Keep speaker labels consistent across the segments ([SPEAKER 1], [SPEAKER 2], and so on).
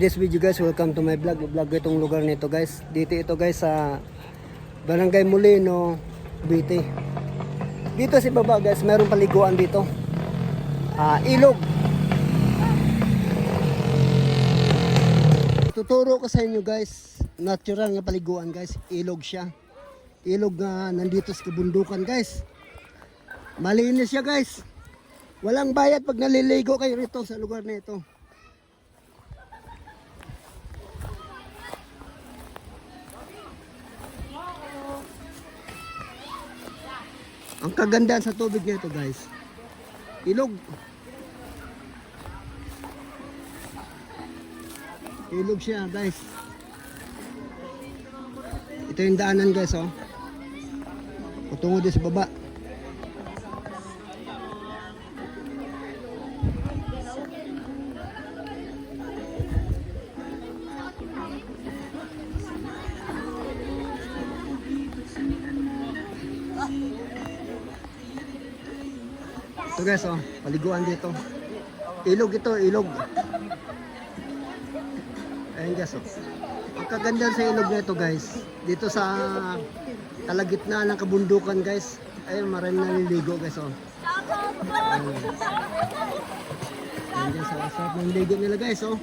[SPEAKER 1] this video guys, welcome to my vlog. Vlog itong lugar nito guys. Dito ito guys sa Barangay Molino, Cavite. Dito sa baba guys, mayroong paliguan dito. Ilog. Tuturo ko sa inyo guys, natural na paliguan guys. Ilog siya. Ilog na nandito sa kabundukan guys. Malinis siya guys. Walang bayad pag naliligo kayo rito sa lugar na ito. Ang kagandahan sa tubig nito guys, ilog. Ilog siya guys. Ito yung daanan guys oh. Patungo din sa baba. Ito guys oh, paliguan dito. Ilog ito, ilog. Ayan guys oh. Ang kagandahan sa ilog na ito guys, dito sa kalagitnaan ng kabundukan guys, ayun maraming naliligo guys oh. Ayan guys oh, sarap ng ligo nila guys oh.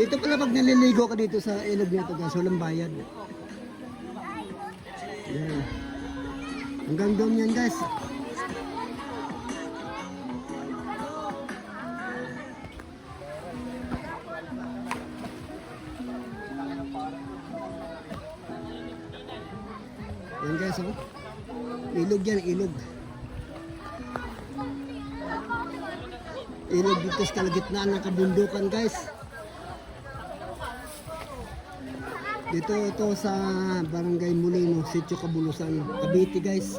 [SPEAKER 1] Dito pala pag naliligo ka dito sa ilog na ito guys, walang bayad. Ayan. Hanggang doon yan guys. Yan guys oh. Ilog yan, ilog. Ilog dito sa kalagitnaan ng kabundukan guys. Dito ito sa Barangay Molino, Sitio Cabulusan, Cavite guys.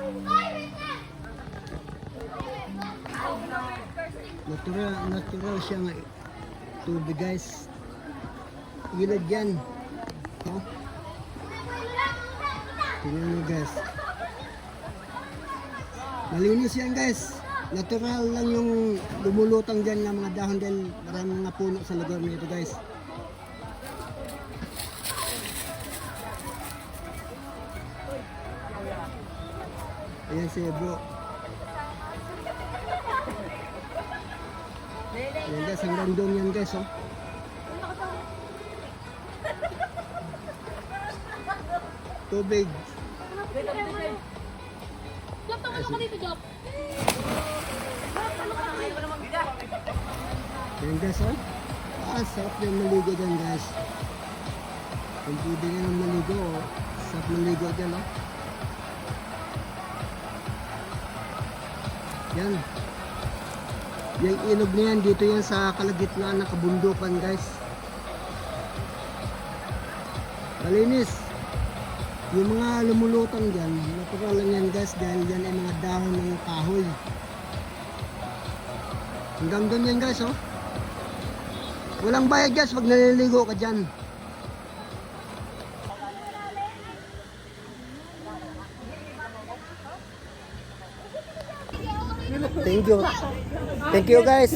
[SPEAKER 1] Natural siya nga tubig guys. Ilog yan. Oh. Tingnan nyo guys. Malinis yan guys. Natural lang yung lumulutang dyan ng mga dahon dahil maraming mga puno sa lugar nito guys. Ayan si bro. Ayan guys, hanggang doon yan guys oh. Tubig.
[SPEAKER 2] Job, tama ka dito, Job.
[SPEAKER 1] Ayan guys oh. Sarap yung maligo dyan guys. Kung pwede nga ng maligo oh. Sarap maligo dyan oh. Yan. Yung ilog na yan, dito yan sa kalagitnaan ng kabundukan guys. Malinis. Yung mga lumulutang dyan, natural lang yan guys dahil yan ay mga dahon ng kahoy. Hanggang doon yan guys oh. Walang bayad guys pag naliligo ka dyan. Thank you. Thank you guys.